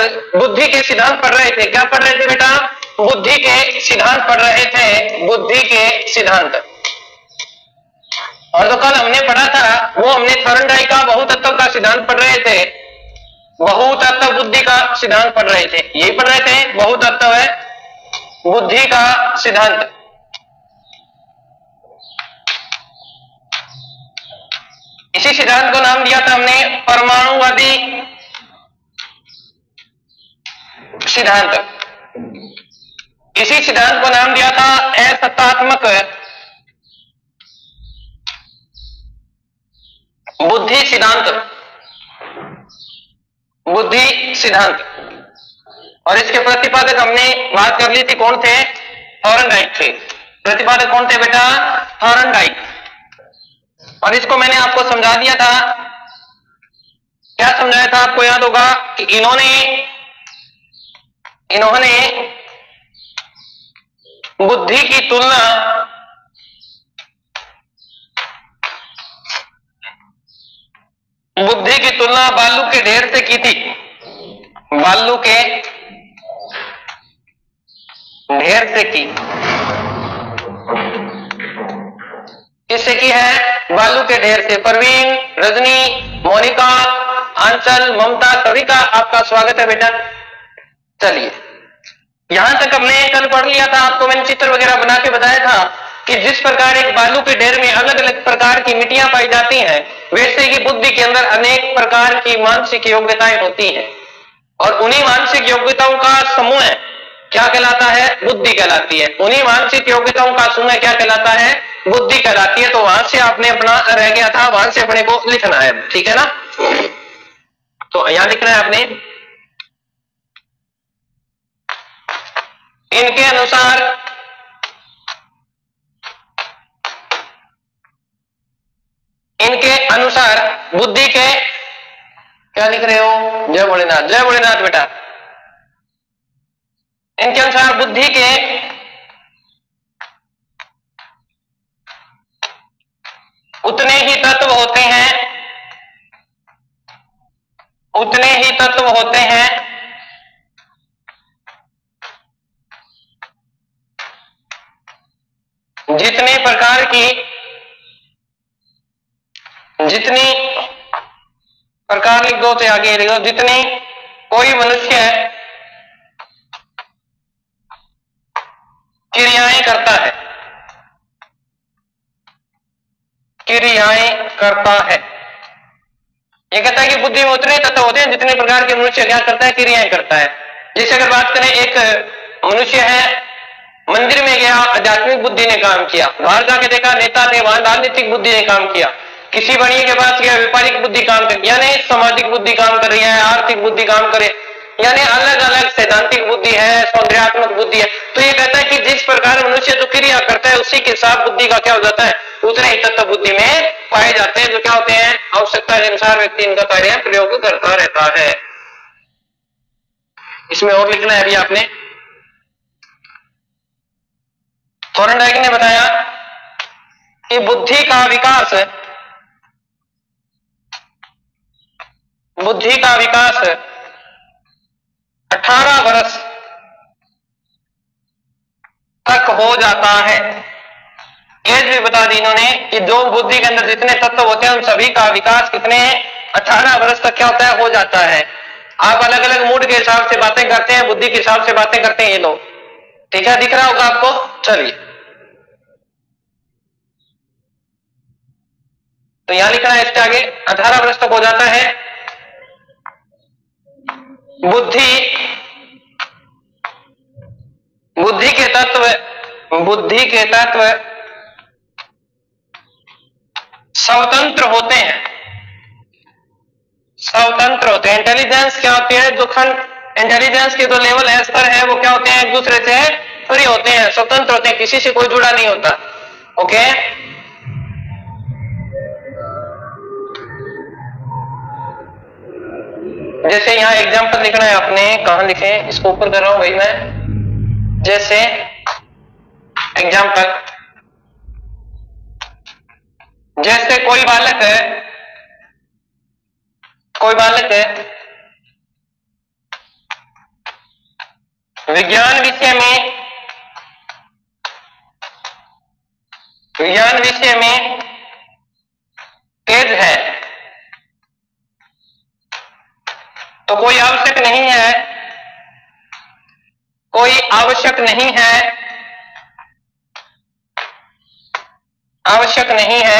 कल बुद्धि के सिद्धांत पढ़ रहे थे। क्या पढ़ रहे थे बेटा? बुद्धि के सिद्धांत पढ़ रहे थे, बुद्धि के सिद्धांत। और जो कल हमने पढ़ा था वो हमने थॉर्नडाइक का बहुतत्व का सिद्धांत पढ़ रहे थे, बहुतत्व बुद्धि का सिद्धांत पढ़ रहे थे। यही पढ़ रहे थे, बहुतत्व है बुद्धि का सिद्धांत। इसी सिद्धांत को नाम दिया था हमने परमाणुवादी सिद्धांत। इसी सिद्धांत को नाम दिया था असत्तात्मक बुद्धि सिद्धांत, बुद्धि सिद्धांत। और इसके प्रतिपादक हमने बात कर ली थी, कौन थे? थॉर्नडाइक थे। प्रतिपादक कौन थे बेटा? थॉर्नडाइक। और इसको मैंने आपको समझा दिया था। क्या समझाया था आपको याद होगा कि इन्होंने बुद्धि की तुलना बालू के ढेर से की थी। बालू के ढेर से की। किससे की है? बालू के ढेर से। परवीन, रजनी, मोनिका, आंचल, ममता, सभी का आपका स्वागत है बेटा। चलिए, यहां तक हमने कल पढ़ लिया था। आपको मैंने चित्र वगैरह बना के बताया था कि जिस प्रकार एक बालू के ढेर में अलग अलग प्रकार की मिट्टियां पाई जाती हैं, वैसे ही बुद्धि के अंदर अनेक प्रकार की मानसिक योग्यताएं होती हैं। और उन्हीं मानसिक योग्यताओं का समूह क्या कहलाता है? बुद्धि कहलाती है। उन्हीं मानसिक योग्यताओं का समूह क्या कहलाता है? बुद्धि कहलाती है। तो वहां से आपने अपना रह गया था, वहां से अपने को लिखना है, ठीक है ना? तो यहां लिखना है आपने, इनके अनुसार बुद्धि के, क्या लिख रहे हो? जय भोलेनाथ, जय भोलेनाथ बेटा। इनके अनुसार बुद्धि के उतने ही तत्व होते हैं जितनी प्रकार लिख दो, तो आगे लिख दो, जितनी कोई मनुष्य क्रियाएं करता है। ये कहता है कि बुद्धि में उतने तत्व होते हैं जितने प्रकार के मनुष्य क्या करता है? क्रियाएं करता है। जैसे अगर बात करें, एक मनुष्य है, मंदिर में गया, आध्यात्मिक बुद्धि ने काम किया। बाहर जाके देखा, नेता थे, वहां राजनीतिक बुद्धि ने काम किया। किसी बड़िए के पास गया, व्यापारिक बुद्धि काम कर, यानी सामाजिक बुद्धि काम कर रही है, आर्थिक बुद्धि काम करे, यानी अलग अलग सैद्धांतिक बुद्धि है, सौंदर्यात्मक बुद्धि है। तो ये कहता है कि जिस प्रकार मनुष्य जो क्रिया करता है उसी के साथ बुद्धि का क्या हो जाता है? उतने ही तत्व बुद्धि में पाए जाते हैं, जो क्या होते हैं? आवश्यकता के अनुसार व्यक्ति इनका कार्य प्रयोग करता रहता है। इसमें और लिखना है अभी आपने। थॉर्नडाइक ने बताया कि बुद्धि का विकास 18 वर्ष तक हो जाता है। एज भी बता दी इन्होंने कि जो बुद्धि के अंदर जितने तत्व होते हैं उन सभी का विकास कितने 18 वर्ष तक क्या होता है? हो जाता है। आप अलग अलग मूड के हिसाब से बातें करते हैं, बुद्धि के हिसाब से बातें करते हैं ये लोग, ठीक है? दिख रहा होगा आपको। चलिए, तो यहां लिखना है इसके आगे 18 वर्ष तक हो जाता है। बुद्धि के तत्व स्वतंत्र होते हैं। इंटेलिजेंस क्या होती है? जो इंटेलिजेंस के जो लेवल है, स्तर है, वो क्या होते हैं? एक दूसरे से फ्री होते हैं, स्वतंत्र होते हैं, किसी से कोई जुड़ा नहीं होता। ओके, जैसे यहां एग्जांपल लिखना है आपने, कहां लिखे? इसको ऊपर कर रहा हूं भाई मैं। जैसे एग्जांपल, जैसे कोई बालक है विज्ञान विषय में तेज है तो कोई आवश्यक नहीं है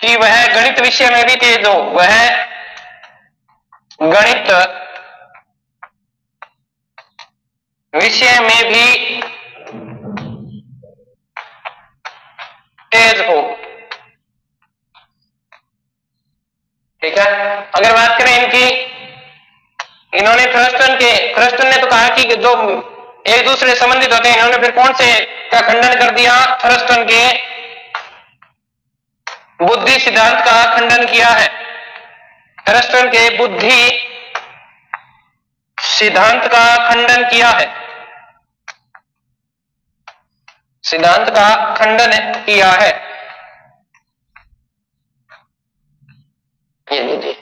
कि वह गणित विषय में भी तेज हो, वह गणित विषय में भी तेज हो। ठीक है, अगर बात करें इनकी, इन्होंने थर्स्टन ने तो कहा कि जो एक दूसरे संबंधित होते हैं, इन्होंने फिर कौन से का खंडन कर दिया? थर्स्टन के बुद्धि सिद्धांत का खंडन किया है। थर्स्टन के बुद्धि सिद्धांत का खंडन किया है, सिद्धांत का खंडन किया है। ये लीजिए,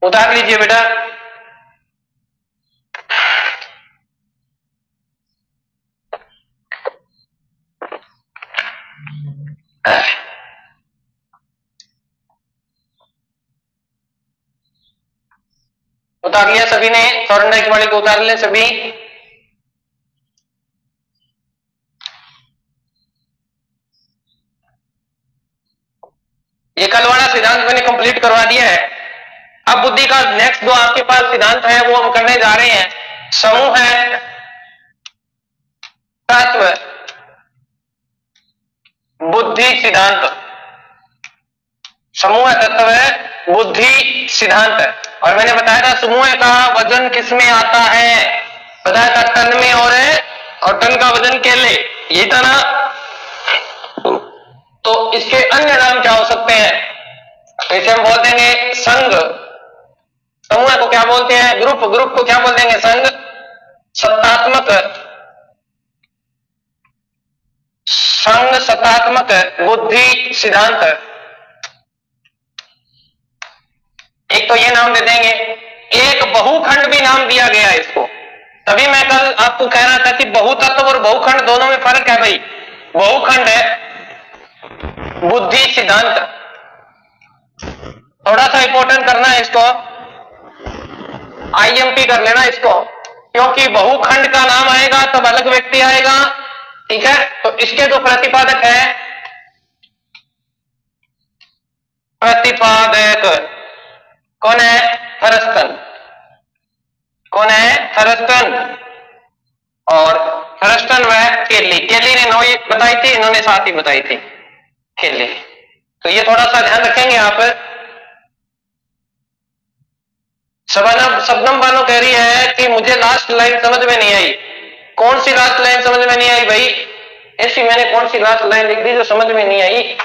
उतार लीजिए बेटा। उतार लिया सभी ने? थॉर्नडाइक वाले को उतार ले सभी। ये कल वाला सिद्धांत मैंने कंप्लीट करवा दिया है। अब बुद्धि का नेक्स्ट जो आपके पास सिद्धांत है वो हम करने जा रहे हैं। समूह है तत्व बुद्धि सिद्धांत, समूह तत्व बुद्धि सिद्धांत। और मैंने बताया था समूह का वजन किसमें आता है, बताया था टन में, और टन का वजन केले, यही था ना। तो इसके अन्य नाम क्या हो सकते हैं? इसे हम बोल देंगे संघ। समूह को क्या बोलते हैं? ग्रुप को क्या बोल देंगे? संघ। सत्तात्मक बुद्धि सिद्धांत। एक तो ये नाम दे देंगे, एक बहुखंड भी नाम दिया गया है इसको। तभी मैं कल आपको कह रहा था कि बहुतत्व और बहुखंड दोनों में फर्क है भाई। बहुखंड है बुद्धि सिद्धांत, थोड़ा सा इंपॉर्टेंट करना है इसको, आईएमपी कर लेना इसको, क्योंकि बहुखंड का नाम आएगा तब अलग व्यक्ति आएगा। ठीक है, तो इसके जो प्रतिपादक है, प्रतिपादक कौन है? थर्स्टन। कौन है? थर्स्टन। और थर्स्टन व केली ने नौ बताई थी, इन्होंने साथ ही बताई थी केली। तो ये थोड़ा सा ध्यान रखेंगे आप। शबनम बानो कह रही है कि मुझे लास्ट लाइन समझ में नहीं आई। कौन सी लास्ट लाइन समझ में नहीं आई भाई? ऐसी मैंने कौन सी लास्ट लाइन लिख दी जो समझ में नहीं आई?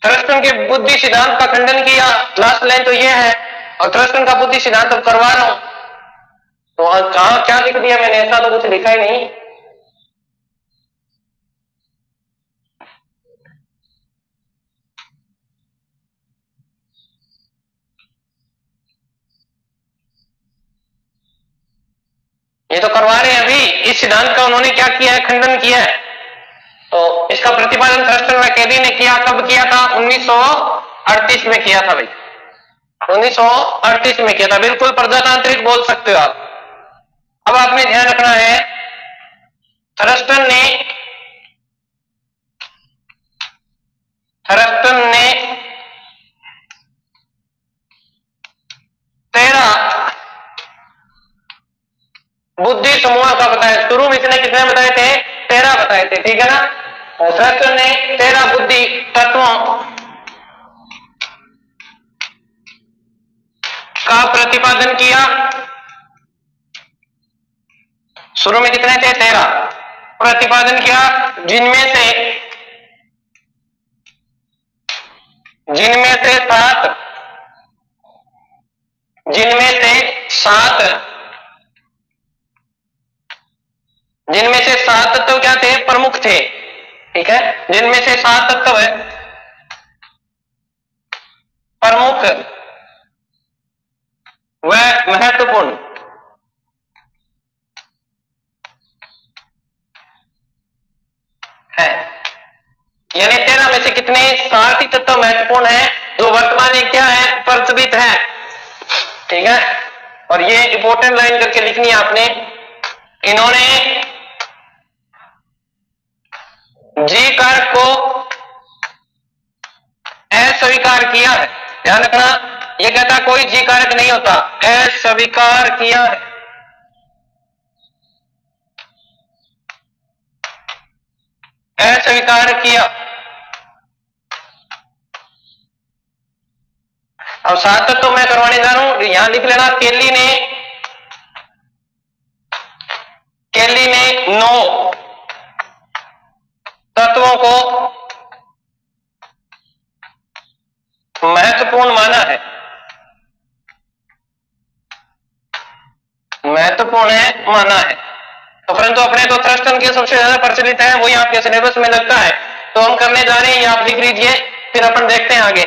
थर्स्टन के बुद्धि सिद्धांत का खंडन किया, लास्ट लाइन तो ये है। और थर्स्टन का बुद्धि सिद्धांत अब करवा रहा हूं, तो कहां क्या लिख दिया मैंने? ऐसा तो कुछ लिखा ही नहीं। ये तो करवा रहे हैं अभी। इस सिद्धांत का उन्होंने क्या किया है? खंडन किया है। तो इसका प्रतिपादन थर्स्टन व केली ने किया। कब किया था? 1938 में किया था भाई, 1938 में किया था। बिल्कुल प्रजातांत्रिक बोल सकते हो आप। अब आपने ध्यान रखना है, थर्स्टन ने 13 बुद्धि समूह का बताया। शुरू में इसने कितने बताए थे? 13 बताए थे, ठीक है ना। थर्स्टन ने 13 बुद्धि तत्वों का प्रतिपादन किया। शुरू में कितने थे? 13 प्रतिपादन किया, जिनमें से 7 तत्व क्या थे? प्रमुख थे। ठीक है, जिनमें से 7 तत्व है, प्रमुख व महत्वपूर्ण है। यानी 13 में से कितने सारथी तत्व महत्वपूर्ण है जो वर्तमान में क्या है, प्रचलित है। ठीक है, और ये इंपॉर्टेंट लाइन करके लिखनी है आपने। इन्होंने जी कारक को अस्वीकार किया है। ध्यान रखना, ये कहता कोई जी कारक नहीं होता, अस्वीकार किया है। अस्वीकार किया। अब 7 तत्व मैं करवाने जा रहा हूं, यहां लिख लेना। केली ने 9 तत्वों को महत्वपूर्ण माना है। महत्वपूर्ण है माना है, तो परंतु अपने तो थ्रस्टन के सबसे ज्यादा प्रचलित है, वही आपके सिलेबस में लगता है, तो हम करने जा रहे हैं, ये आप लिख लीजिए, फिर अपन देखते हैं आगे।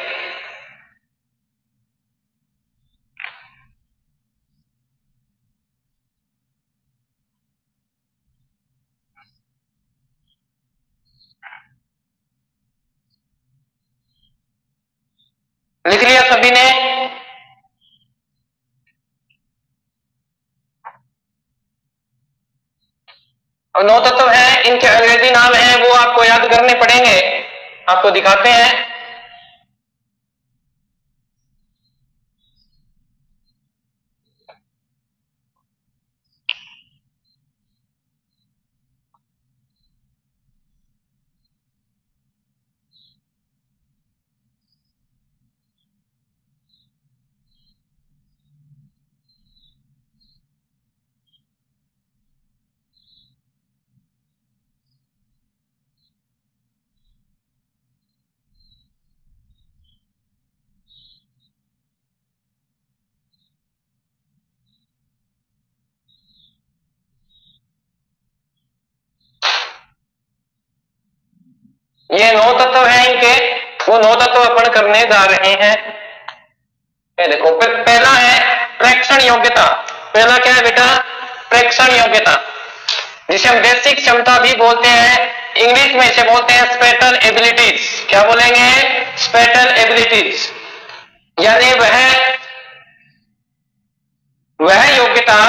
लिख लिया सभी ने? और 9 तत्व हैं, इनके अंग्रेजी नाम हैं, वो आपको याद करने पड़ेंगे, आपको दिखाते हैं। ये 9 तत्व हैं इनके, वो 9 तत्व अपन करने जा रहे हैं। ये देखो, पहला है प्रेक्षण योग्यता। पहला क्या है बेटा? प्रेक्षण योग्यता, जिसे हम बेसिक क्षमता भी बोलते हैं, इंग्लिश में इसे बोलते हैं स्पेटल एबिलिटीज। क्या बोलेंगे? स्पेटल एबिलिटीज। यानी वह योग्यता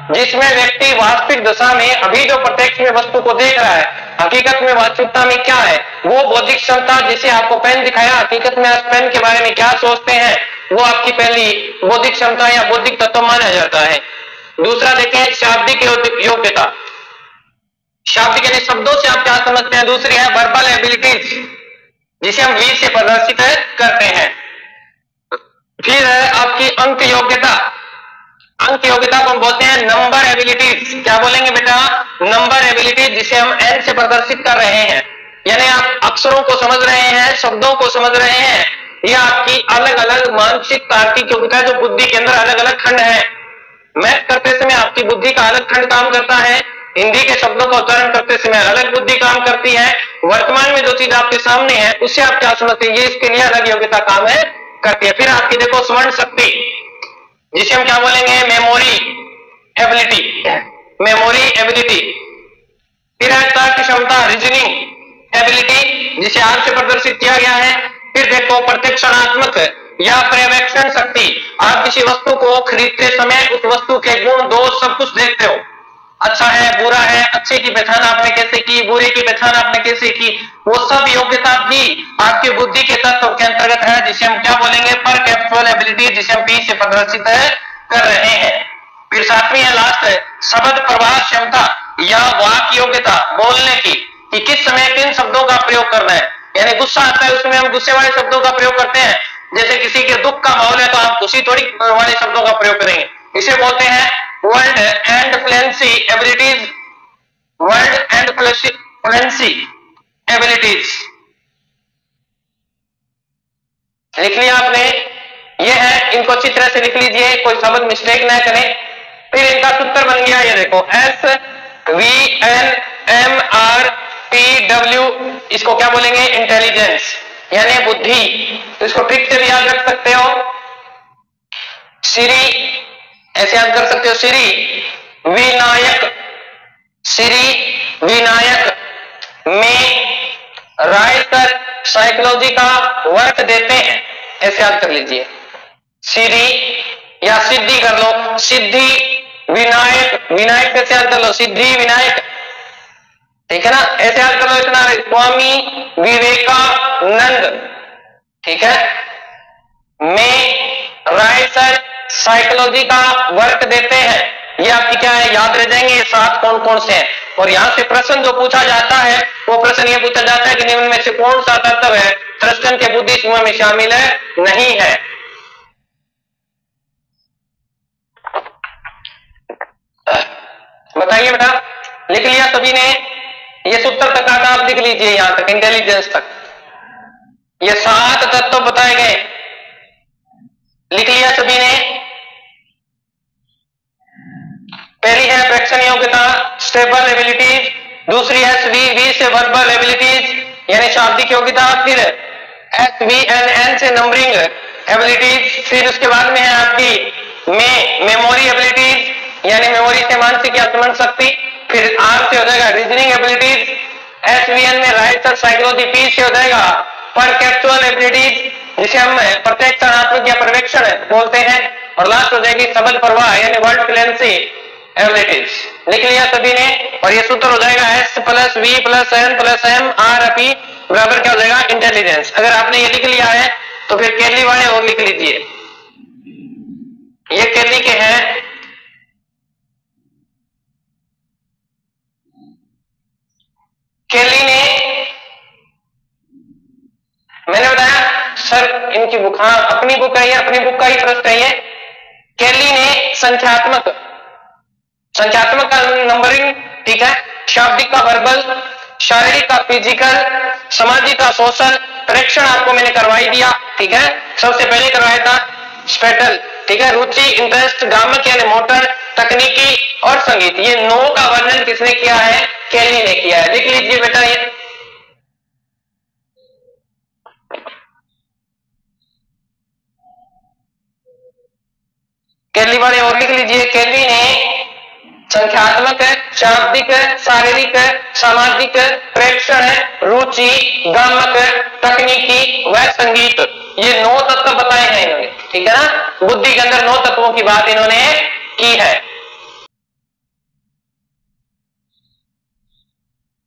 जिसमें व्यक्ति वास्तविक दशा में, अभी जो प्रत्यक्ष में वस्तु को देख रहा है, हकीकत में वास्तविकता में क्या है, वो बौद्धिक क्षमता, जिसे आपको पेन दिखाया, हकीकत में आप पेन के बारे में क्या सोचते हैं, वो आपकी पहली बौद्धिक क्षमता या बौद्धिक तत्व माना जाता है। दूसरा देखें, शाब्दिक योग्यता। शाब्दिक यानी शब्दों से आप क्या समझते हैं। दूसरी है वर्बल एबिलिटीज, जिसे हम वी से प्रदर्शित करते हैं। फिर है आपकी अंक योग्यता। अंक योग्यता को हम बोलते हैं नंबर एबिलिटीज। क्या बोलेंगे बेटा? नंबर एबिलिटीज, जिसे हम एन से प्रदर्शित कर रहे हैं। यानी आप अक्षरों को समझ रहे हैं, शब्दों को समझ रहे हैं, यह आपकी अलग अलग मानसिक तार्किक योग्यता, जो बुद्धि के अंदर अलग अलग खंड है। मैथ करते समय आपकी बुद्धि का अलग खंड काम करता है, हिंदी के शब्दों का उच्चारण करते समय अलग बुद्धि काम करती है, वर्तमान में जो चीज आपके सामने है उससे आप क्या समझते हैं, ये इसके लिए अलग योग्यता काम करती है। फिर आपकी देखो स्मरण शक्ति, जिसे हम क्या बोलेंगे? Memory ability. Memory ability. फिर है तर्क क्षमता, रीजनिंग एबिलिटी, जिसे आर से प्रदर्शित किया गया है। फिर देखो प्रत्यक्षणात्मक या पर्यवेक्षण शक्ति। आप किसी वस्तु को खरीदते समय उस वस्तु के गुण दोष सब कुछ देखते हो, अच्छा है बुरा है, अच्छे की पहचान आपने कैसे की, बुरे की पहचान आपने कैसे की, वो सब योग्यता भी आपकी बुद्धि के तत्व के अंतर्गत है, जिसे हम क्या बोलेंगे? परसेप्चुअल एबिलिटी, जिसे हम पी से प्रदर्शित कर रहे हैं। फिर 7वीं है लास्ट, शब्द प्रवाह क्षमता या वाक योग्यता, बोलने की, कि किस समय किन शब्दों का प्रयोग करना है। यानी गुस्सा आता है, उसमें हम गुस्से वाले शब्दों का प्रयोग करते हैं। जैसे किसी के दुख का माहौल है तो आप खुशी थोड़ी वाले शब्दों का प्रयोग करेंगे। इसे बोलते हैं word and fluency abilities. Word and fluency abilities लिख लिया आपने? ये है, इनको अच्छी तरह से लिख लीजिए, कोई शब्द मिस्टेक ना करें। फिर इनका सूत्र बन गया, ये देखो SVNMRTW, इसको क्या बोलेंगे? इंटेलिजेंस। यानी बुद्धि, तो इसको ट्रिक से भी याद रख सकते हो। श्री ऐसे याद कर सकते हो, श्री विनायक, श्री विनायक में राय सर साइकोलॉजी का वर्क देते हैं, ऐसे याद कर लीजिए। श्री या सिद्धि कर लो, सिद्धि विनायक, विनायक कैसे याद कर लो, सिद्धि विनायक, ठीक है ना, ऐसे याद कर लो। इतना स्वामी विवेकानंद, ठीक है, में राय सर साइकोलॉजी का वर्क देते हैं। ये आपकी क्या है, याद रह जाएंगे ये 7 कौन कौन से हैं। और यहां से प्रश्न जो पूछा जाता है वो प्रश्न ये पूछा जाता है कि निम्न में से कौन सा तत्व है थ्रस्टन के बुद्धि समूह में शामिल है, नहीं है। बताइए बेटा, लिख लिया सभी ने? ये सूत्र तक आता आप लिख लीजिए, यहां तक इंटेलिजेंस तक ये 7 तत्व बताए गए, लिख लिया सभी ने? पहली है प्रेक्षण योग्यता, स्टेबल एबिलिटीज, दूसरी है SVV से वर्बल एबिलिटीज यानी शाब्दिक योग्यता, फिर SVNN से नंबरिंग एबिलिटीज, फिर उसके बाद में है आपकी मेमोरी एबिलिटीज यानी मेमोरी से मानसिक या स्मरण शक्ति, फिर R से हो जाएगा रीजनिंग एबिलिटीज, SVN में राइट साइकोलॉजी, P से हो जाएगा परसेप्चुअल एबिलिटीज जिसे हम प्रत्यक्षात्मक या पर्यवेक्षण बोलते हैं, और लास्ट हो जाएगी शब्द प्रवाह यानी वर्ड फ्लुएंसी एबिलिटीज। लिख लिया सभी ने? और ये सूत्र हो जाएगा S + V + N + M R P बराबर क्या हो जाएगा, इंटेलिजेंस। अगर आपने ये लिख लिया है तो फिर केली वाले और लिख लीजिए, ये केली के हैं। केली ने, मैंने बताया सर इनकी बुक, हाँ अपनी बुक है, अपनी बुक का ही प्रश्न है ये। केली ने संख्यात्मक का नंबरिंग, ठीक है, शाब्दिक का वर्बल, शारीरिक का फिजिकल, सामाजिक का सोशल, प्रेक्षण आपको मैंने करवाई दिया, ठीक है, सबसे पहले करवाया था स्पेटल, ठीक है, रुचि इंटरेस्ट, गामक यानी मोटर, तकनीकी और संगीत, ये 9 का वर्णन किसने किया है, केली ने किया है। लिख लीजिए बेटा ये, केली वाले और लिख लीजिए। केली ने संख्यात्मक, शाब्दिक, शारीरिक, सामाजिक, प्रेक्षण, रुचि, गामक, तकनीकी व संगीत, ये 9 तत्व बताए हैं इन्होंने, ठीक है ना, बुद्धि के अंदर 9 तत्वों की बात इन्होंने की है।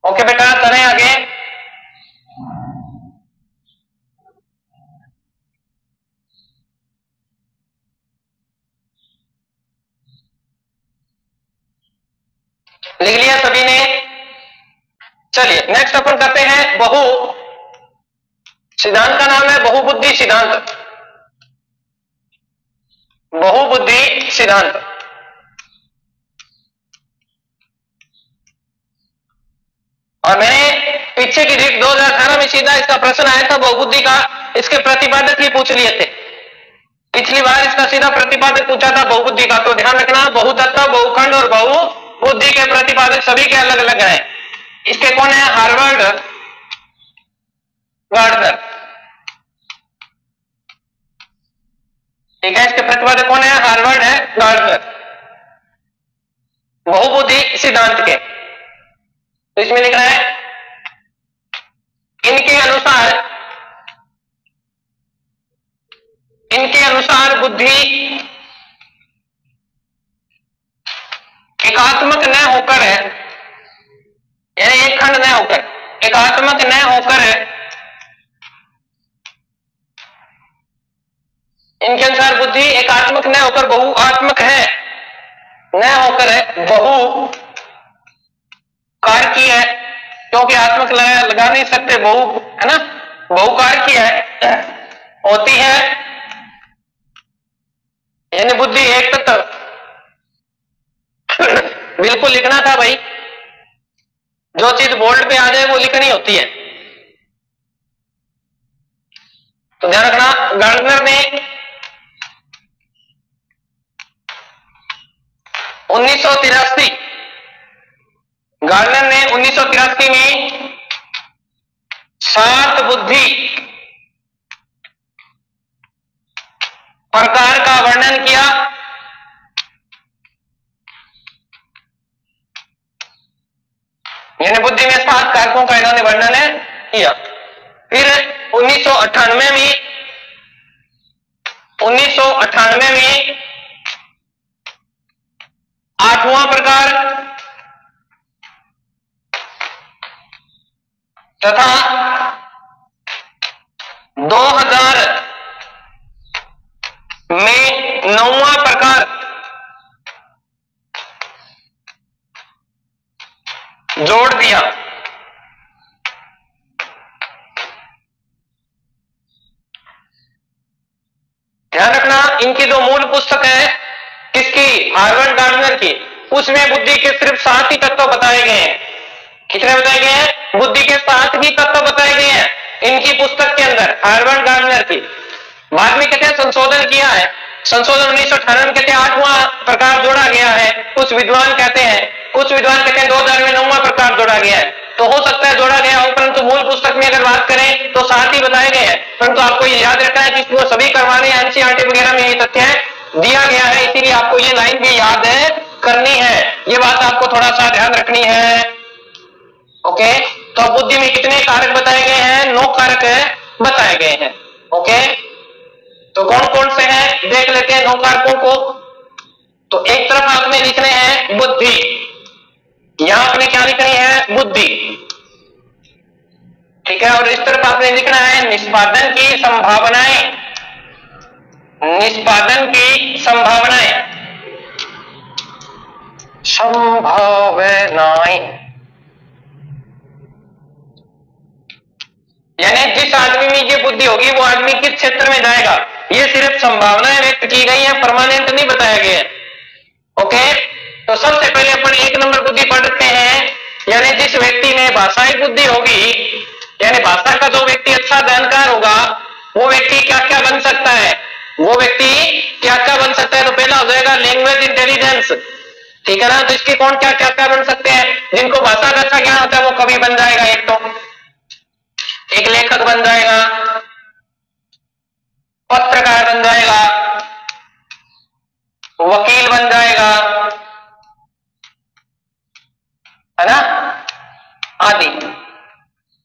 ओके बेटा, चलें आगे। लिख लिया सभी ने? चलिए नेक्स्ट अपन करते हैं बहु सिद्धांत, का नाम है बहुबुद्धि सिद्धांत, बहुबुद्धि सिद्धांत। और मैंने पीछे की रीट 2018 में सीधा इसका प्रश्न आया था बहुबुद्धि का, इसके प्रतिपादक ही पूछ लिए थे, पिछली बार इसका सीधा प्रतिपादक पूछा था बहुबुद्धि का। तो ध्यान रखना, बहुतत्व, बहुखंड और बहुबुद्धि के प्रतिपादक सभी के अलग अलग हैं। इसके कौन है, हार्वर्ड गार्डनर, ठीक है, इसके प्रतिपादक कौन है, हार्वर्ड है गार्डनर, बहुबुद्धि सिद्धांत के। तो इसमें लिख रहा है इनके अनुसार बुद्धि एकात्मक न होकर है, यानी एक खंड न होकर, एकात्मक न होकर है, इनके अनुसार बुद्धि एकात्मक न होकर बहुआत्मक है, न होकर है बहु कार की है, क्योंकि आत्मक लगा नहीं सकते, बहु है ना, बहुकार की है, होती है, यानी बुद्धि एक तत्व। बिल्कुल लिखना था भाई, जो चीज बोल्ड पे आ जाए वो लिखनी होती है। तो ध्यान रखना, गार्डनर ने 1983 में 7 बुद्धि 5 कारकों का इन्होंने वर्णन किया। फिर 1998 में 8वां प्रकार तथा 2000 में 9वां प्रकार जोड़ दिया। ध्यान रखना, इनकी जो मूल पुस्तक है किसकी, हार्वर्ड गार्डनर की, उसमें बुद्धि के सिर्फ 7 ही तत्व बताए गए हैं। कितने बताए गए हैं? बुद्धि के 7 ही तत्व बताए गए हैं इनकी पुस्तक के अंदर, हार्वर्ड गार्डनर की। बाद में कहते हैं संशोधन किया है, संशोधन 1998 में कहते हैं 8वां प्रकार जोड़ा गया है। कुछ विद्वान कहते हैं 2000 में 9वां प्रकार जोड़ा गया है। तो हो सकता है जोड़ा गया हो, परंतु मूल पुस्तक में अगर बात करें तो 7 ही बताए गए हैं। परंतु आपको ये याद रखना है कि इसको सभी करवाने एनसीईआरटी वगैरह में ये तथ्य दिया गया है, इसीलिए आपको ये लाइन भी याद करनी है। ये बात आपको थोड़ा सा ध्यान रखनी है। ओके, तो बुद्धि में कितने कारक बताए गए हैं? 9 कारक बताए गए हैं। ओके, तो कौन कौन से हैं देख लेते हैं 9 कारकों को। तो एक तरफ आपने लिखने हैं बुद्धि, यहां आपने क्या लिखनी है? बुद्धि, ठीक है। और इस तरफ आपने लिखना है निष्पादन की संभावनाएं, निष्पादन की संभावनाएं, यानी जिस आदमी में ये बुद्धि होगी वो आदमी किस क्षेत्र में जाएगा। ये सिर्फ संभावनाएं व्यक्त की गई है, परमानेंट नहीं बताया गया है। ओके, तो सबसे पहले अपन 1 नंबर बुद्धि पढ़ते हैं, यानी जिस व्यक्ति में भाषाई बुद्धि होगी, यानी भाषा का जो व्यक्ति अच्छा जानकार होगा वो व्यक्ति क्या क्या बन सकता है, वो व्यक्ति क्या क्या बन सकता है। तो पहला हो जाएगा लैंग्वेज इंटेलिजेंस, ठीक है ना। तो इसके कौन क्या क्या क्या बन सकते हैं? जिनको भाषा का अच्छा ज्ञान होता है वो कवि बन जाएगा, एक लेखक बन जाएगा, पत्रकार बन जाएगा, वकील बन जाएगा, है ना, आदि।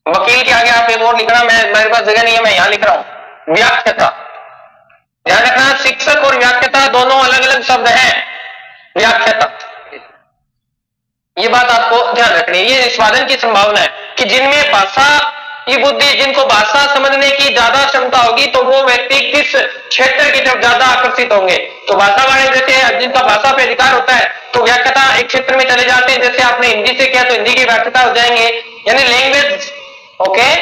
वकील के आगे आप एक और लिखना, मेरे पास जगह नहीं है, मैं यहां लिख रहा हूं, व्याख्याता। ध्यान रखना, शिक्षक और व्याख्याता दोनों अलग अलग शब्द हैं। व्याख्याता, ये बात आपको ध्यान रखनी है। ये निष्पादन की संभावना है कि जिनमें भाषा की बुद्धि, जिनको भाषा समझने की ज्यादा क्षमता होगी तो वो व्यक्ति किस क्षेत्र की तरफ ज्यादा आकर्षित होंगे। तो भाषा वाले जैसे जिनका भाषा पे अधिकार होता है तो व्याख्याता एक क्षेत्र में चले जाते हैं। जैसे आपने हिंदी से किया तो हिंदी की व्याख्याता हो जाएंगे, यानी लैंग्वेज। ओके,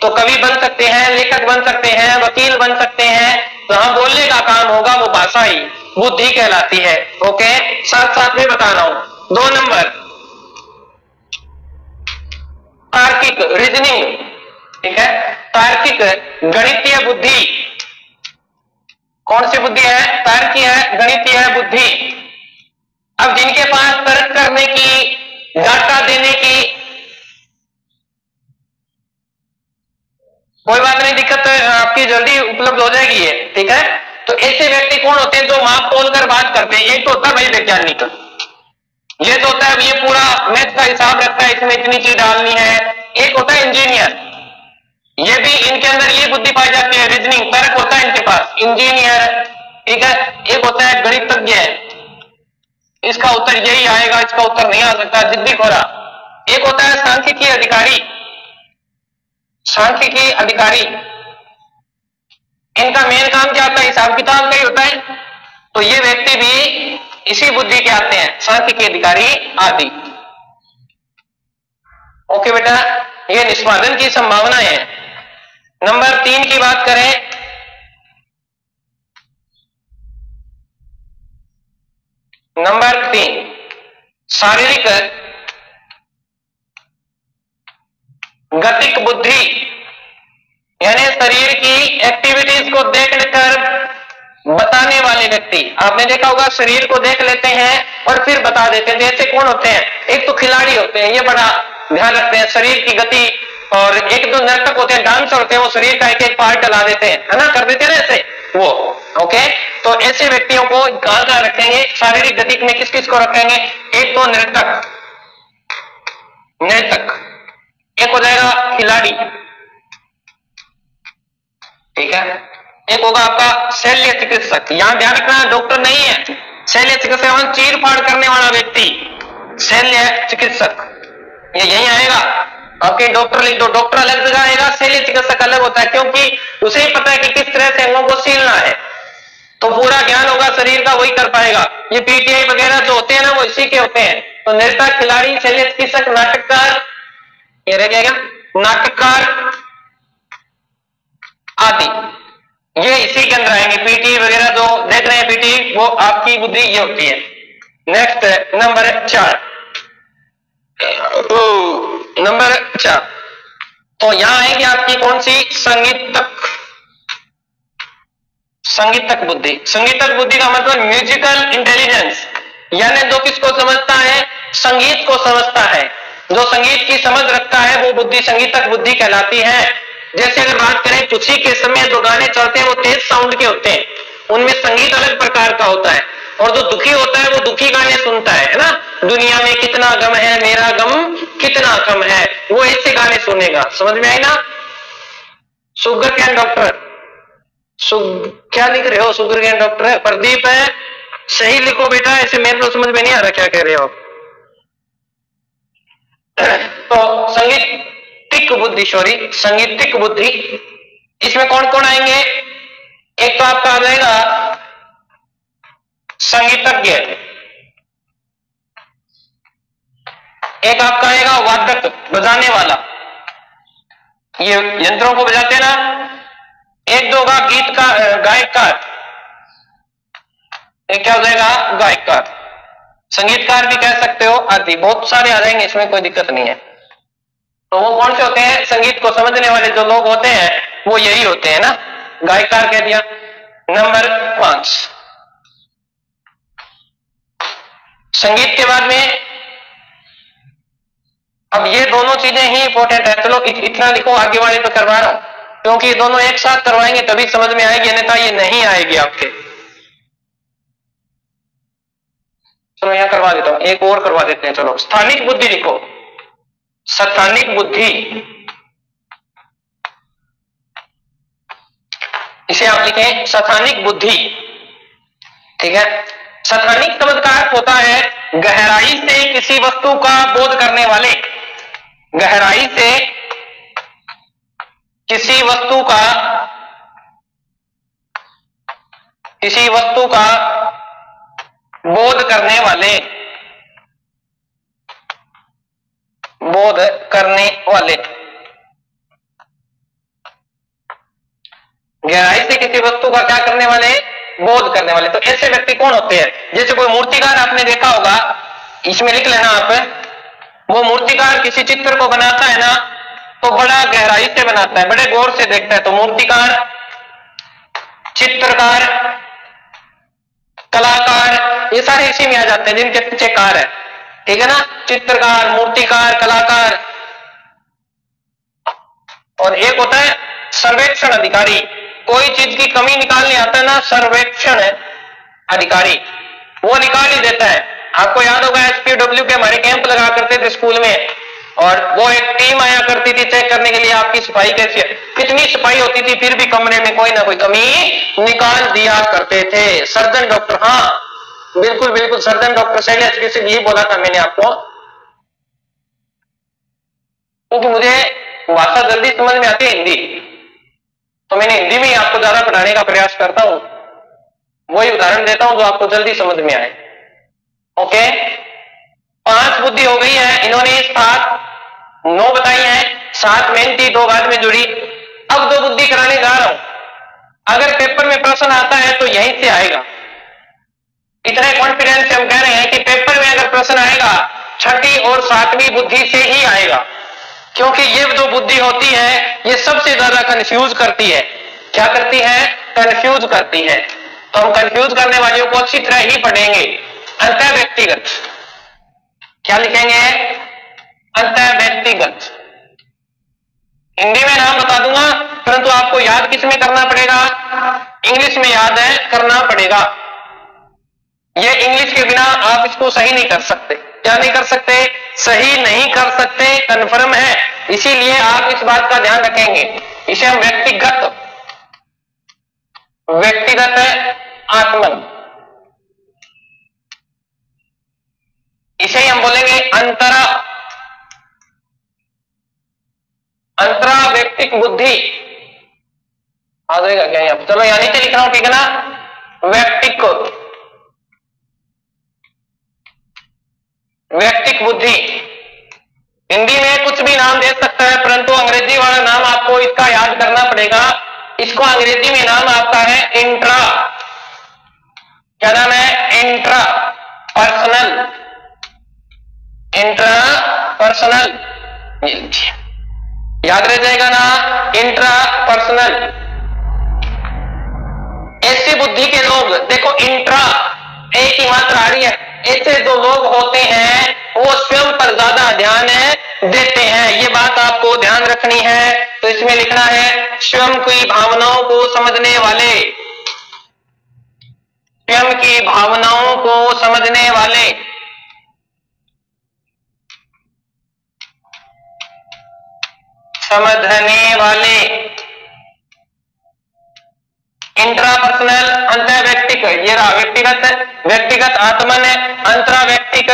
तो कवि बन सकते हैं, लेखक बन सकते हैं, वकील बन सकते हैं। जहां बोलने का काम होगा वो भाषा ही बुद्धि कहलाती है। ओके, साथ साथ में बता रहा हूं। 2 नंबर तार्किक, रीजनिंग, ठीक है। तार्किक गणितीय बुद्धि, कौन सी बुद्धि है? तार्किक है, गणितीय है बुद्धि। अब जिनके पास तर्क करने की, डाटा देने की, कोई बात नहीं, दिक्कत आपकी जल्दी उपलब्ध हो जाएगी ये, ठीक है। तो ऐसे व्यक्ति कौन होते हैं जो माप तोल कर बात करते हैं? एक तो होता है भाई वैज्ञानिक, ये तो होता है ये पूरा मैथ का हिसाब रखता है, इसमें इतनी चीज डालनी है। एक होता है इंजीनियर, ये भी इनके अंदर ये बुद्धि पाई जाती है, रीजनिंग, तर्क होता है इनके पास, इंजीनियर, ठीक है। एक होता है गणितज्ञ, इसका उत्तर यही आएगा, इसका उत्तर नहीं आ सकता, जिद्दी खोरा। एक होता है सांख्यिकी अधिकारी, सांख्यिकी अधिकारी, इनका मेन काम क्या होता है? हिसाब किताब का ही होता है। तो ये व्यक्ति भी इसी बुद्धि के आते हैं, सांख्यिकी अधिकारी आदि। ओके बेटा, ये निष्पादन की संभावनाएं है। नंबर 3 की बात करें, नंबर 3 शारीरिक गतिक बुद्धि, यानी शरीर की एक्टिविटीज को देखकर बताने वाले व्यक्ति। आपने देखा होगा शरीर को देख लेते हैं और फिर बता देते हैं। जैसे कौन होते हैं? एक तो खिलाड़ी होते हैं, ये बड़ा ध्यान रखते हैं शरीर की गति, और एक दो नर्तक होते हैं, डांसर होते हैं, वो शरीर का एक एक पार्ट डला देते हैं, है ना, कर देते हैं ऐसे वो। ओके, तो ऐसे व्यक्तियों को कहां कहां रखेंगे? शारीरिक गति में किस किस को रखेंगे? एक तो नर्तक, नर्तक, एक हो जाएगा खिलाड़ी, ठीक है। एक होगा आपका शल्य चिकित्सक, यहां ध्यान रखना डॉक्टर नहीं है, शल्य चिकित्सक चीर फाड़ करने वाला व्यक्ति, शल्य चिकित्सक ये यही आएगा। आपके डॉक्टर लिख दो, डॉक्टर अलग जगह आएगा, शल्य चिकित्सक अलग होता है, क्योंकि उसे ही पता है कि किस तरह से अंगों को सीलना है, तो पूरा ज्ञान होगा शरीर का, वही कर पाएगा। ये पीटीआई वगैरह जो होते हैं ना वो इसी के होते हैं। तो नेता, खिलाड़ी, शल्य चिकित्सक, नाटककार, ये रह जाएगा नाटककार आदि, ये इसी के अंदर आएंगे। पीटी वगैरह जो देख रहे हैं पीटी, वो आपकी बुद्धि ये होती है। नेक्स्ट नंबर 4, नंबर 4, तो यहां आएगी आपकी कौन सी, संगीतक, संगीतक बुद्धि। संगीतक बुद्धि का मतलब म्यूजिकल इंटेलिजेंस, यानी जो किसको समझता है, संगीत को समझता है, जो संगीत की समझ रखता है वो बुद्धि संगीतक बुद्धि कहलाती है। जैसे अगर बात करें खुशी के समय जो गाने चलते हैं वो तेज साउंड के होते हैं, उनमें संगीत अलग प्रकार का होता है, और जो दुखी होता है वो दुखी गाने सुनता है ना, दुनिया में कितना गम है मेरा गम कितना कम है, वो ऐसे गाने सुनेगा। समझ में आई ना। शुगर कैन डॉक्टर, क्या लिख रहे हो, शुगर कैन डॉक्टर है, प्रदीप है, सही लिखो बेटा, ऐसे मेरे को समझ में नहीं आ रहा क्या कह रहे हो आप। तो संगीतिक बुद्धि, सॉरी संगीतिक बुद्धि, इसमें कौन कौन आएंगे, एक तो आपका आ जाएगा संगीतज्ञ, एक आपका आएगा वादक, बजाने वाला, ये यंत्रों को बजाते ना, एक दो होगा गीत का गायककार, एक क्या हो जाएगा गायककार, संगीतकार भी कह सकते हो आदि, बहुत सारे आ जाएंगे, इसमें कोई दिक्कत नहीं है। तो वो कौन से होते हैं, संगीत को समझने वाले जो लोग होते हैं वो यही होते हैं ना, गायककार कह दिया। नंबर 5, संगीत के बाद में अब ये दोनों चीजें ही इंपॉर्टेंट है, चलो इतना लिखो, आगे वाले पे करवा रहा हूं क्योंकि ये दोनों एक साथ करवाएंगे तभी समझ में आएगी, अन्यथा ये नहीं आएगी आपके। चलो यहां करवा देता हूं, एक और करवा देते हैं, चलो स्थानिक बुद्धि लिखो, स्थानिक बुद्धि, इसे आप लिखें स्थानिक बुद्धि, ठीक है। स्थानिक शब्द का अर्थ होता है गहराई से किसी वस्तु का बोध करने वाले, गहराई से किसी वस्तु का बोध करने वाले, बोध करने वाले, गहराई से किसी वस्तु का क्या करने वाले, बोध करने वाले। तो ऐसे व्यक्ति कौन होते हैं, जैसे कोई मूर्तिकार आपने देखा होगा, इसमें लिख लेना आप, वो मूर्तिकार किसी चित्र को बनाता है ना तो बड़ा गहराई से बनाता है, बड़े गौर से देखता है, तो मूर्तिकार, चित्रकार, कलाकार, ये सारे इसी में आ जाते हैं जिनके पीछे कार है, ठीक है ना, चित्रकार, मूर्तिकार, कलाकार। और एक होता है सर्वेक्षण अधिकारी, कोई चीज की कमी निकालने आता है ना, सर्वेक्षण अधिकारी, वो निकाल ही देता है। आपको याद होगा एसपीडब्ल्यू के हमारे कैंप लगा करते थे स्कूल में, और वो एक टीम आया करती थी चेक करने के लिए आपकी सफाई कैसी है, कितनी सफाई होती थी फिर भी कमरे में कोई ना कोई कमी निकाल दिया करते थे। सर्जन डॉक्टर, हाँ बिल्कुल बिल्कुल, सर्जन डॉक्टर शैलेश चिकित्सक, यही बोला था मैंने आपको, क्योंकि मुझे भाषा जल्दी समझ में आती है हिंदी, तो मैंने हिंदी में आपको ज्यादा पढ़ाने का प्रयास करता हूं, वही उदाहरण देता हूं जो आपको जल्दी समझ में आए। ओके, 5 बुद्धि हो गई है, इन्होंने 9 बताई है, 7 मेन थी, 2 बाद में जुड़ी। अब 2 बुद्धि कराने जा रहा हूं, अगर पेपर में प्रश्न आता है तो यहीं से आएगा, इतने कॉन्फिडेंस से हम कह रहे हैं कि पेपर में अगर प्रश्न आएगा 6ठी और 7वीं बुद्धि से ही आएगा, क्योंकि ये जो बुद्धि होती है ये सबसे ज्यादा कंफ्यूज करती है। क्या करती है, कंफ्यूज करती है। तो हम कंफ्यूज करने वालों को अच्छी तरह ही पढ़ेंगे। अंतः व्यक्तिगत, क्या लिखेंगे, अंतः व्यक्तिगत, हिंदी में नाम बता दूंगा परंतु आपको याद किस में करना पड़ेगा, इंग्लिश में याद है करना पड़ेगा। ये इंग्लिश के बिना आप इसको सही नहीं कर सकते। क्या नहीं कर सकते, सही नहीं कर सकते, कन्फर्म है। इसीलिए आप इस बात का ध्यान रखेंगे। इसे हम व्यक्तिगत आत्मन, इसे ही हम बोलेंगे अंतरा व्यक्तिक बुद्धि। आ जाएगा क्या यहाँ? चलो यहाँ नीचे लिख रहा हूं, ठीक है ना? व्यक्तिक बुद्धि। हिंदी में कुछ भी नाम दे सकता है, परंतु अंग्रेजी वाला नाम आपको इसका याद करना पड़ेगा। इसको अंग्रेजी में नाम आपका है इंट्रा। क्या नाम है? Intra personal. याद रह जाएगा ना, इंट्रा पर्सनल। ऐसी बुद्धि के लोग, देखो इंट्रा एक ही मात्रा आ रही है, ऐसे जो लोग होते हैं वो स्वयं पर ज्यादा ध्यान देते हैं। ये बात आपको ध्यान रखनी है। तो इसमें लिखना है स्वयं की भावनाओं को समझने वाले, स्वयं की भावनाओं को समझने वाले। इंट्रापर्सनल, अंतर्व्यक्तिक, ये रहा व्यक्तिगत आत्मन, अंतराव्यक्तिक।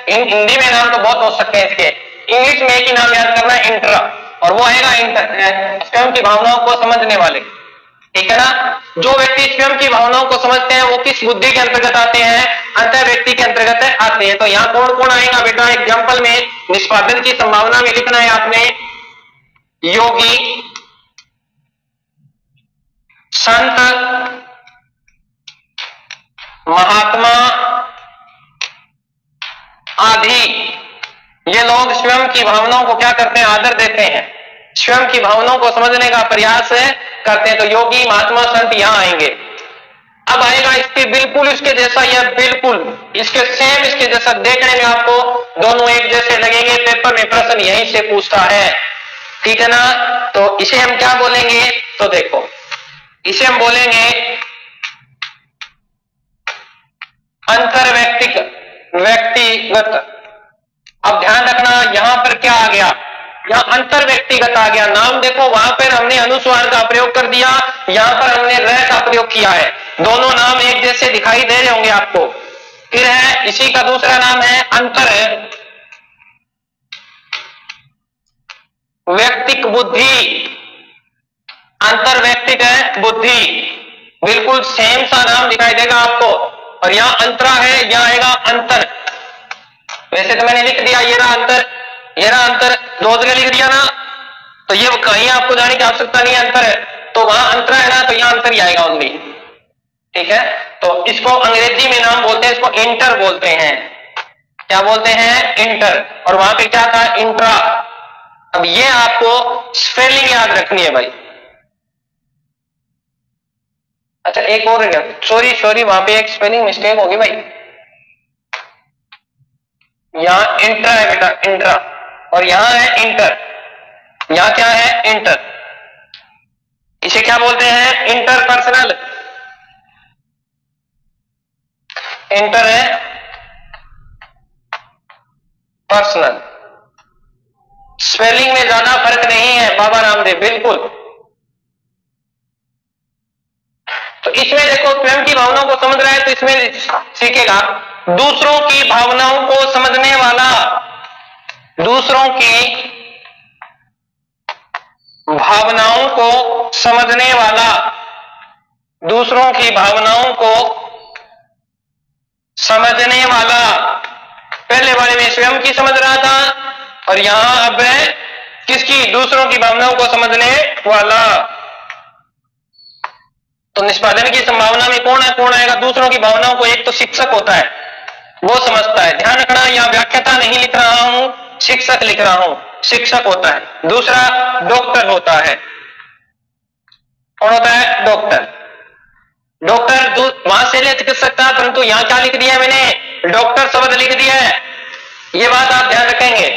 हिंदी में नाम तो बहुत हो सकते हैं इसके, इंग्लिश में एक ही नाम याद करना है इंट्रा, और वो आएगा स्वयं की भावनाओं को समझने वाले, ठीक है ना? जो व्यक्ति स्वयं की भावनाओं को समझते हैं वो किस बुद्धि के अंतर्गत आते हैं? अंतर्व्यक्ति के अंतर्गत आते हैं। तो यहाँ कौन कौन आएगा बेटा? एग्जाम्पल में निष्पादन की संभावना में लिखना है आपने योगी, संत, महात्मा आदि। ये लोग स्वयं की भावनाओं को क्या करते हैं? आदर देते हैं, स्वयं की भावनाओं को समझने का प्रयास करते हैं। तो योगी, महात्मा, संत यहां आएंगे। अब आएगा इसके बिल्कुल इसके जैसा, यह बिल्कुल इसके सेम इसके जैसा, देखने में आपको दोनों एक जैसे लगेंगे। पेपर में प्रश्न यहीं से पूछता है, ठीक है ना? तो इसे हम क्या बोलेंगे? तो देखो, इसे हम बोलेंगे व्यक्तिगत। अब ध्यान रखना यहां पर क्या आ गया? यहां अंतर व्यक्तिगत आ गया। नाम देखो, वहां पर हमने अनुस्वार का प्रयोग कर दिया, यहां पर हमने र का प्रयोग किया है। दोनों नाम एक जैसे दिखाई दे रहे होंगे आपको। फिर है इसी का दूसरा नाम है अंतर व्यक्तिक बुद्धि। अंतर्व्यक्तिक बुद्धि, बिल्कुल सेम सा नाम दिखाई देगा आपको। और यहां अंतरा है, यहां आएगा अंतर। वैसे तो मैंने लिख दिया ये रहा अंतर, ये रहा अंतर, दो जगह लिख दिया ना, तो ये कहीं आपको जाने की आवश्यकता नहीं है। अंतर है तो वहां अंतरा है ना, तो यहां अंतर ही आएगा ओनली, ठीक है? तो इसको अंग्रेजी में नाम बोलते हैं, इसको इंटर बोलते हैं। क्या बोलते हैं? इंटर। और वहां पे क्या था? इंट्रा। अब ये आपको स्पेलिंग याद रखनी है भाई। अच्छा एक और है, सॉरी वहां पे एक स्पेलिंग मिस्टेक होगी भाई। यहां इंट्रा है बेटा, इंट्रा, और यहां है इंटर। यहां क्या है? इंटर। इसे क्या बोलते हैं? इंटरपर्सनल। इंटर है पर्सनल। स्पेलिंग में ज्यादा फर्क नहीं है बाबा रामदेव, बिल्कुल। तो इसमें देखो स्वयं की भावनाओं को समझ रहा है, तो इसमें सीखेगा दूसरों की भावनाओं को समझने वाला। दूसरों की भावनाओं को समझने वाला, दूसरों की भावनाओं को समझने वाला। पहले वाले में स्वयं की समझ रहा था, और यहां अब है किसकी? दूसरों की भावनाओं को समझने वाला। तो निष्पादन की संभावना में कौन आएगा? दूसरों की भावनाओं को। एक तो शिक्षक होता है, वो समझता है। ध्यान रखना, यहां व्याख्याता नहीं लिख रहा हूं, शिक्षक लिख रहा हूं। शिक्षक होता है। दूसरा डॉक्टर होता है। कौन होता है? डॉक्टर। डॉक्टर वहां से ले चिकित्सक था, परंतु यहां क्या लिख दिया मैंने? डॉक्टर शब्द लिख दिया है। ये बात आप ध्यान रखेंगे।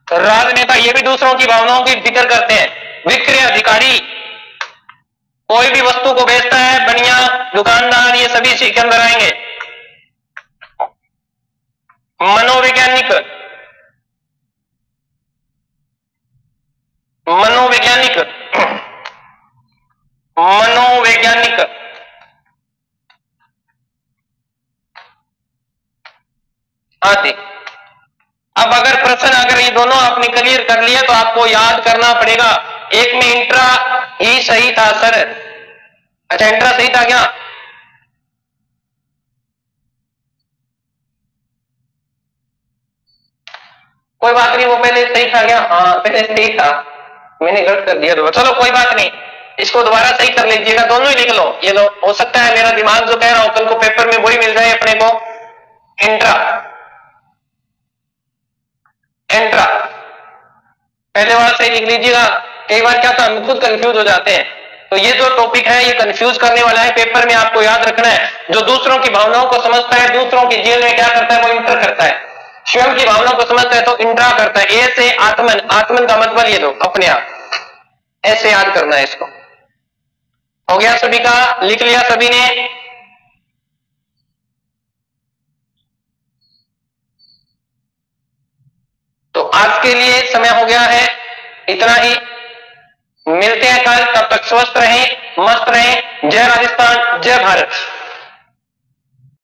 राजनेता ये भी दूसरों की भावनाओं की फिक्र करते हैं। विक्रय अधिकारी, कोई भी वस्तु को बेचता है, बनिया, दुकानदार, ये सभी इसी के अंदर आएंगे। मनोवैज्ञानिक, मनोवैज्ञानिक, मनोवैज्ञानिक। आदि। अब अगर प्रश्न अगर ये दोनों आपने क्लियर कर लिया तो आपको याद करना पड़ेगा, एक में इंट्रा ही सही था सर। अच्छा इंट्रा सही था क्या? कोई बात नहीं, वो पहले सही था क्या? हाँ पहले सही था, मैंने गलत कर दिया तो चलो कोई बात नहीं, इसको दोबारा सही कर लीजिएगा, दोनों ही लिख लो। ये लो, हो सकता है मेरा दिमाग जो कह रहा हूं कल को पेपर में वही मिल जाए अपने को, इंट्रा। इंट्रा पहले वाला सही लिख लीजिएगा। कई बार क्या था हम खुद कंफ्यूज हो जाते हैं, तो ये जो टॉपिक है ये कंफ्यूज करने वाला है, पेपर में आपको याद रखना है। जो दूसरों की भावनाओं को समझता है, दूसरों के जीवन में क्या करता है, वो इंटर करता है। स्वयं की भावनाओं को समझता है तो इंट्रा करता है। ए से आत्मन, आत्मन का मतलब ये लो अपने आप, ऐसे याद करना है इसको। हो गया सभी का? लिख लिया सभी ने? तो आज के लिए समय हो गया है, इतना ही। मिलते हैं कल, तब तक स्वस्थ रहें, मस्त रहें। जय राजस्थान, जय भारत।